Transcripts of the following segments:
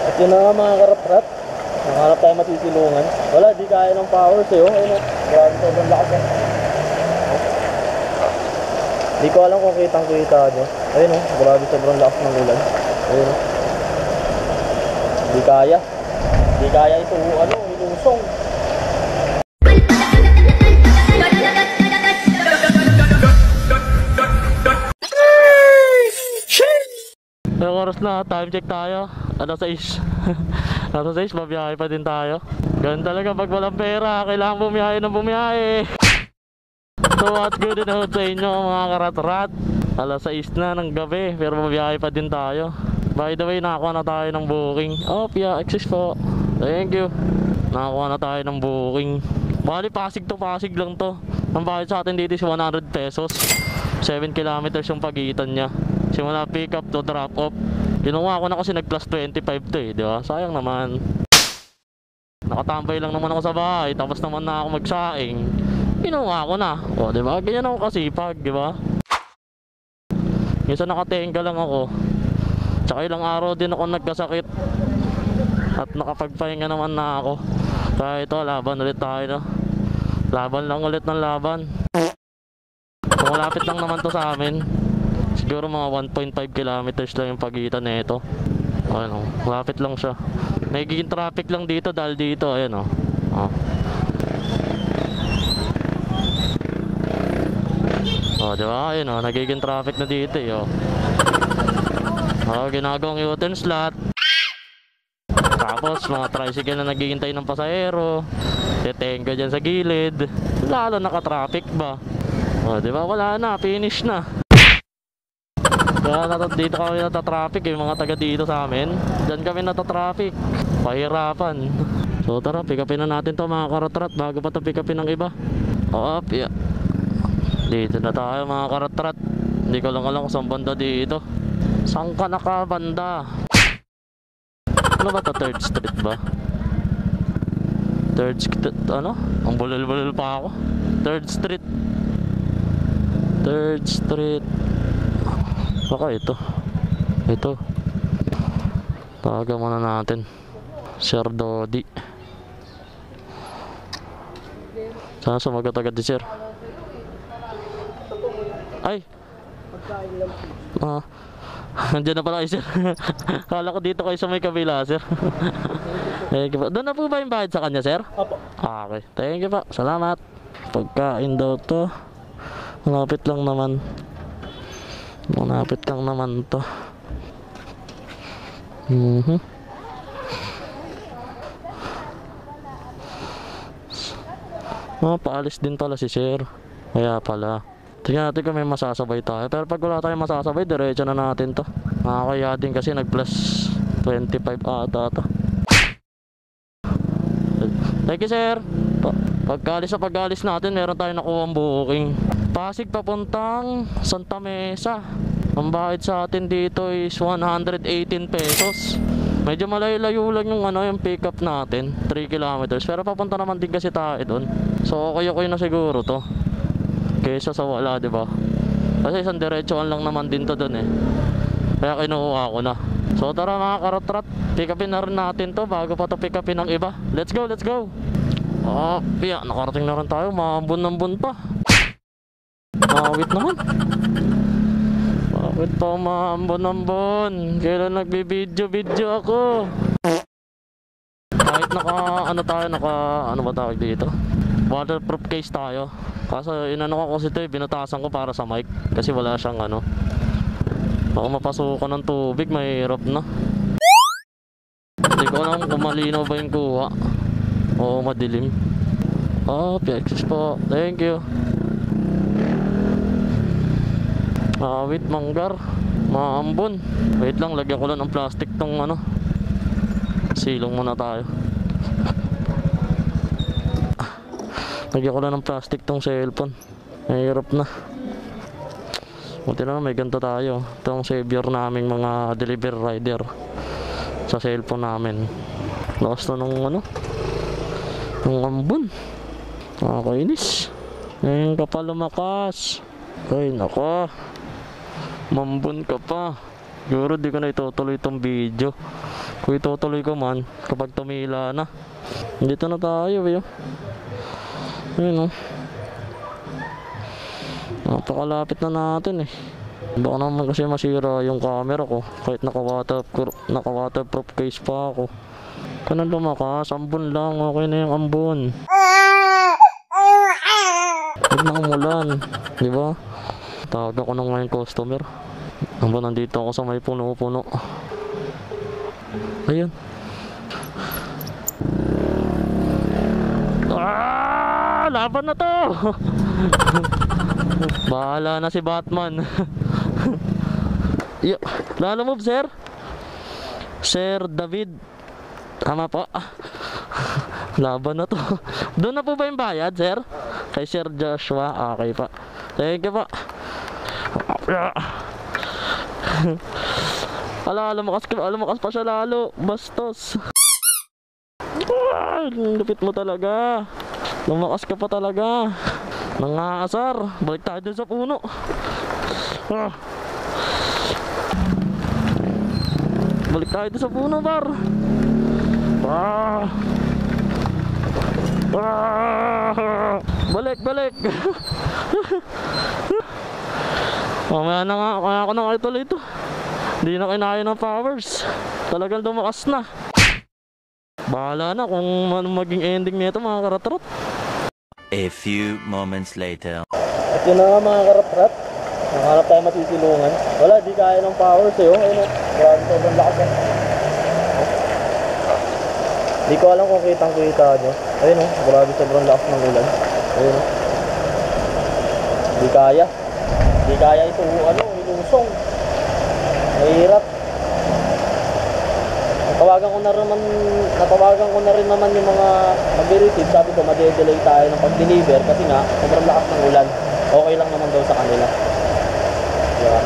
At yun na nga mga karap-rap. Nakahanap tayo matisilungan. Wala, di kaya ng power sa'yo. Ayun o. Grabe sobrang lakas yan. Di ko alam kung kitang-kita nyo. Ayun o. Grabe sobrang lakas ng ulan. Ayun o. Di kaya. Di kaya ito ilusong. Yung oras na, time check tayo. Alas 6. Alas 6, mabiyahe pa din tayo. Ganun talaga pag walang pera, kailangan bumiyahe ng bumiyahe. So what's good in sa inyo mga karat-rat. Alas 6 na ng gabi, pero mabiyahe pa din tayo. By the way, nakakuha na tayo ng booking. Oh, Pia, access po. Thank you. Nakakuha na tayo ng booking. Bali, Pasig to Pasig lang to. Ang bayad sa atin dito is 100 pesos. 7 kilometers yung pagitan niya. Simula pick up to drop off. Kinuha ko na kasi nag plus 25 to eh, di ba? Sayang naman. Nakatambay lang naman ako sa bahay, tapos naman na ako magsaing. Kinuha ko na. O, di ba? Ganyan ako kasipag, di ba? Minsan nakatenga lang ako. Tsaka ilang araw din ako nagkasakit. At nakapagpahinga naman na ako. Kaya ito, laban ulit tayo, no? Laban lang ulit ng laban. So, malapit lang naman to sa amin. Siguro mga 1.5 kilometers lang yung pagitan nito. Ano, malapit lang siya. Nagiging traffic lang dito dahil dito, ayan o. Diba? Ayun o, nagiging traffic na dito eh, o. Ginagawang U-turn slot. Tapos mga tricycle na naghihintay ng pasahero. Tetenga dyan sa gilid. Lalo naka-traffic ba? Diba? Wala na, finish na. Kaya dito kami natatraffic yung mga taga dito sa amin. Diyan kami natatraffic. Pahirapan. So tara, pick upin na natin to mga karat-rat bago pa ito pick upin ng iba. Yeah. Dito na tayo mga karat-rat. Hindi ko lang alam kung saan banda dito. Saan ka nakabanda? Ano ba ito? 3rd Street ba? 3rd Street, ano? Ang bulil-bulil pa ako. 3rd Street. 3rd Street. Baka ito. Ito. Tawagan muna natin. Sir Dodi. Sana sumagot agad di sir. Ay! Nandiyan na pala kayo sir. Kala ko dito kayo sa may kabila sir. Doon na po ba yung bayad sa kanya sir? Opo. Okay. Thank you po. Salamat. Pagkain daw to. Malapit lang naman. Malapit lang naman to. Paalis din pala si sir. Kaya pala. Tingnan natin kung may masasabay tayo. Pero pag wala tayong masasabay, diretso na natin to. Nakakaya din kasi nag plus 25 ata to. Thank you sir. Pag-alis natin, meron tayong nakuha booking. Pasig papuntang Santa Mesa. Ang bayad sa atin dito is 118 pesos. Medyo malayo-layo lang yung pick up natin, 3 kilometers. Pero papunta naman din kasi tayo doon. So okay na siguro to. Kaysa sa wala, 'di ba? Kasi isang diretsoan lang naman din to doon eh. Kaya kinuha ko na. So tara mga karat-rat, pick upin na rin natin to bago pa to pick upin ng iba. Let's go, let's go. Nakarating na rin tayo, maambon-ambon pa. Mawit naman. Bakit pa maambon-ambon? Kailan nagbibidyo-video ako? Kahit ano ba tawag dito? Waterproof case tayo. Kaso inano ko kasi ito, binutasan ko para sa mic. Kasi wala siyang baka mapasukan ng tubig, mahirap na. Hindi ko alam kung malinaw ba yung kuha. Oo, madilim. PXS po. Thank you. Wait, manggar. Maambon. Wait lang, lagyan ko lang ng plastic tong silong muna tayo. Lagyan ko lang ng plastic tong cellphone. Mahirap na. Buti na may ganito tayo. Itong savior naming mga delivery rider sa cellphone namin. Lakas na nung nung ambon. Nakakainis. Ngayon ka pa lumakas. Ay nako, mambon ka pa. Siguro di ko na itutuloy itong video Kung itutuloy ko man, kapag tumila na. Dito na tayo eh. Ayun oh. Napakalapit na natin eh. Baka naman kasi masira yung camera ko. Kahit naka-waterproof case pa ako. Kung lumakas, ambon lang. Okay na yung ambon. Huwag na umulan. Diba? Tawag ako ng ngayon customer. Ambon, nandito ako sa may puno-puno. Ayun. Laban na to. Bahala na si Batman. Lalo move, sir. Sir David. Tama po. Laban na to. Doon na po ba yung bayad, sir? Kay Sir Joshua. Okay pa. Thank you pa. Lumakas pa siya lalo. Bastos. Lupit mo talaga. Lumakas ka pa talaga. Nangaasar. Balik tayo dun sa puno. Balik tayo dun sa puno, par. Balik. Mamaya na nga. Kaya ako na ituloy ito. Hindi na kinaya ng powers. Talagang lumakas na. Bahala na kung anong maging ending nito, mga karatrat. A few moments later. At yun na nga, mga karatrat. Nakahanap tayo matisilungan. Wala, di kaya ng powers eh. Ayun o. Grabe, sobrang lakas eh. Di ko alam kung kitang-kita nyo. Ayun o. Grabe, sobrang lakas ng ulan. Ayun o. Di kaya. Di kaya ito. Ilusong. Mahirap. Natawagan ko na rin naman yung mga mag-receive. Sabi ko, ma-delay tayo ng pag-deliver kasi nga, sobrang lakas ng ulan. Okay lang naman daw sa kanila. Yeah.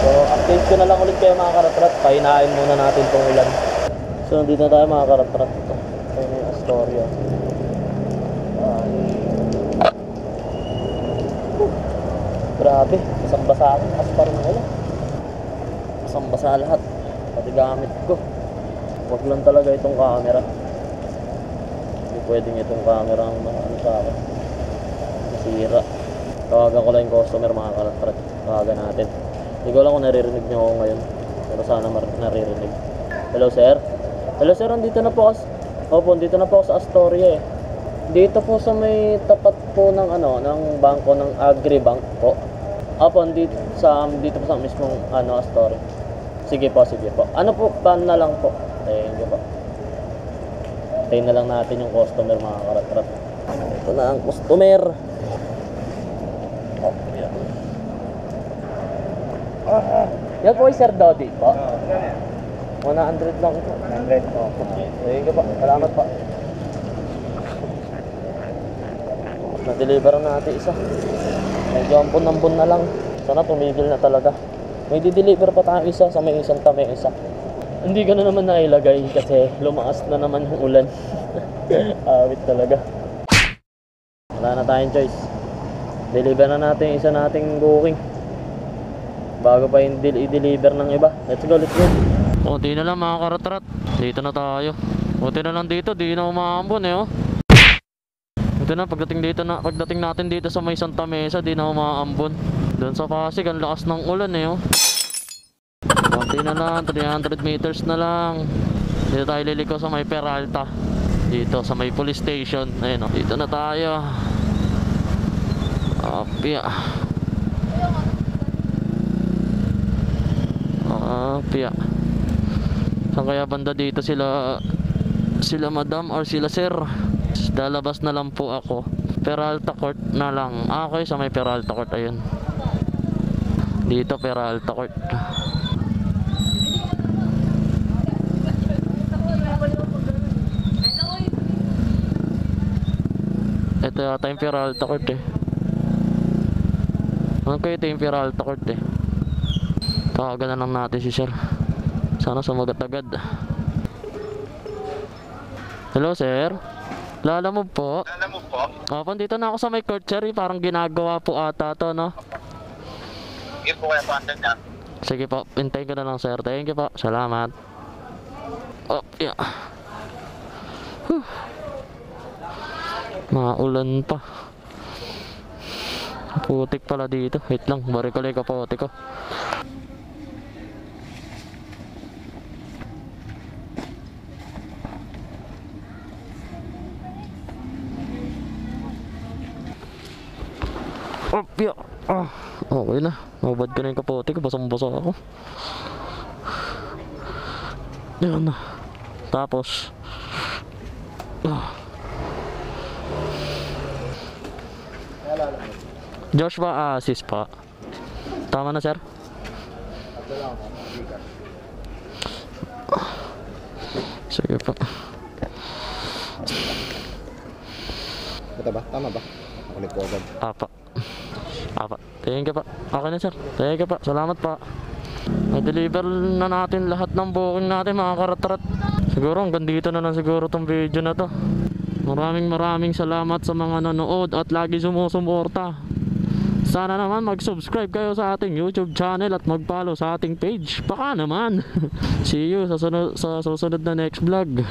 So, update ko na lang ulit kayo, mga karatrat. Pahinain muna natin tong ulan. So, nandito na tayo, mga karatrat. Ito na yung Astoria. Grabe, basang-basa ako. Aspar ng ulan. Basang-basa lahat. Pati gamit ko. Wag lang talaga itong camera. Hindi pwedeng itong camera ang ano sa akin. Masira. Tawagan ko lang yung customer, mga karatrat. Tawagan natin. Hindi ko alam kung naririnig niyo ako ngayon. Pero sana naririnig. Hello, sir. Hello, sir. Andito na po ako. Opo, dito na po ako sa Astoria eh. Dito po sa may tapat po ng ng bangko ng Agribank po. Opo, dito po sa mismong Astoria. Sige po. Ano po, pan na lang po. Thank you po. Tayo na lang natin yung customer, mga karatrat. Ito na ang customer. Oh, yeah. Yan po ay Sir Dodi po. 100 lang po. 100 po. Thank you po. Salamat po. Na-deliver natin isa. Medyo ampun-ampun na lang. Sana tumigil na talaga. May di-deliver pa tayo isa sa may isang tame isa. Hindi ko na naman nailagay kasi lumakas na naman yung ulan. Awit talaga. Wala na tayong choice. Deliver na natin isa nating booking. Bago pa yung i-deliver ng iba. Let's go. Kunti na lang, mga karatrat. Dito na tayo. Kunti na lang dito. Di na umaambon eh oh. Ito na, pagdating natin dito sa may Santa Mesa, di na umaambon. Doon sa Pasig, ang lakas ng ulan eh oh. Konti na lang, 300 meters na lang. Dito tayo liliko sa may Peralta. Dito sa may police station. Ayun o, dito na tayo. Apya. Apya. Saan kaya banda dito sila madam or sila sir? Lalabas na lang po ako. Peralta Court na lang. Okay, sa may Peralta Court, ayun. Dito Peralta Court. Ito yata yung Peralta Court eh. Ano ko ito yung Peralta Court eh. Tawagan na lang natin si sir. Sana sumagot agad. Hello sir. Lala mo po? Opo, dito na ako sa may court sir. Parang ginagawa po ata to, no? Sige po, kaya po andun na. Sige po, hintayin ko na lang sir. Thank you po. Salamat. Oh, yeah. Maulan pa. Putik pala dito. Wait lang, bari ko lang kapote ko. Opya. Okay na. Mabad ko na yung kapote ko. Basang-basa ako. Yan na. Tapos Joshua assist pa. Tama na, sir? Sige pa. Bata ba? Tama ba? Ulit ko agad. Apa. Thank you pa. Okay na, sir. Thank you pa. Salamat pa. Na-deliver na natin lahat ng booking natin, mga karatrat. Siguro hanggang dito na lang siguro tong video na to. Maraming salamat sa mga nanood at lagi sumusuporta. Sana naman mag-subscribe kayo sa ating YouTube channel at mag-follow sa ating page. Baka naman. See you sa susunod na next vlog.